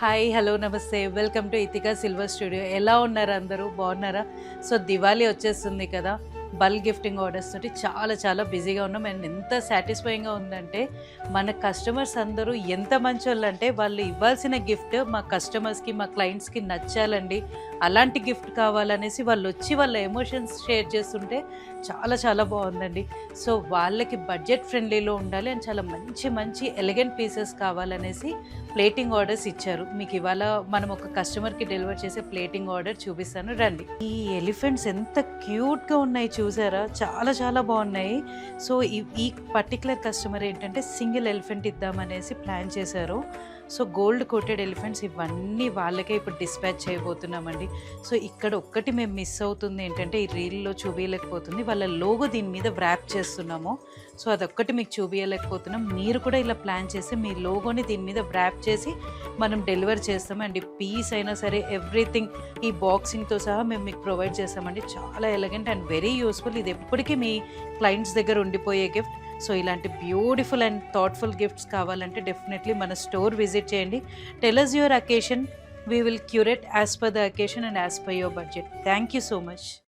Hi hello నమస్తే welcome to ఇతికా silver studio. ఎలా ఉన్నారు అందరూ? బాగున్నారా? సో దివాళీ వచ్చేస్తుంది కదా, బల్క్ గిఫ్టింగ్ ఆర్డర్స్ తోటి చాలా చాలా బిజీగా ఉన్నాం. అండ్ ఎంత సాటిస్ఫైయింగ్గా ఉందంటే మన కస్టమర్స్ అందరూ ఎంత మంచి వాళ్ళు అంటే వాళ్ళు ఇవ్వాల్సిన గిఫ్ట్ మా కస్టమర్స్కి మా క్లయింట్స్కి నచ్చాలండి, అలాంటి గిఫ్ట్ కావాలనేసి వాళ్ళు వచ్చి వాళ్ళ ఎమోషన్స్ షేర్ చేస్తుంటే చాలా చాలా బాగుందండి. సో వాళ్ళకి బడ్జెట్ ఫ్రెండ్లీలో ఉండాలి అండ్ చాలా మంచి మంచి ఎలిగెంట్ పీసెస్ కావాలనేసి ప్లేటింగ్ ఆర్డర్స్ ఇచ్చారు. మీకు ఇవాళ మనం ఒక కస్టమర్కి డెలివర్ చేసే ప్లేటింగ్ ఆర్డర్ చూపిస్తాను రండి. ఈ ఎలిఫెంట్స్ ఎంత క్యూట్గా ఉన్నాయి చూసారా, చాలా చాలా బాగున్నాయి. సో ఈ పర్టికులర్ కస్టమర్ ఏంటంటే సింగిల్ ఎలిఫెంట్ ఇద్దామనేసి ప్లాన్ చేశారు. సో గోల్డ్ కోటెడ్ ఎలిఫెంట్స్ ఇవన్నీ వాళ్ళకే ఇప్పుడు డిస్పాచ్ చేయబోతున్నామండి. సో ఇక్కడ ఒక్కటి మేము మిస్ అవుతుంది ఏంటంటే ఈ రీల్లో చూపించలేకపోతుంది, వాళ్ళ లోగో దీని మీద వ్రాప్ చేస్తున్నాము. సో అదొక్కటి మీకు చూపించలేకపోతున్నాం. మీరు కూడా ఇలా ప్లాన్ చేసి మీ లోగోని దీని మీద వ్రాప్ చేసి మనం డెలివర్ చేస్తాము. అండ్ ఈ పీస్ అయినా సరే ఎవ్రీథింగ్ ఈ బాక్సింగ్తో సహా మేము మీకు ప్రొవైడ్ చేస్తామండి. చాలా ఎలిగెంట్ అండ్ వెరీ యూస్ఫుల్. ఇది ఎప్పటికీ మీ క్లయింట్స్ దగ్గర ఉండిపోయే గిఫ్ట్. సో ఇలాంటి బ్యూటిఫుల్ అండ్ థాట్ఫుల్ గిఫ్ట్స్ కావాలంటే డెఫినెట్లీ మన స్టోర్ విజిట్ చేయండి. Tell us your occasion, we will curate as per the occasion and as per your budget. Thank you so much.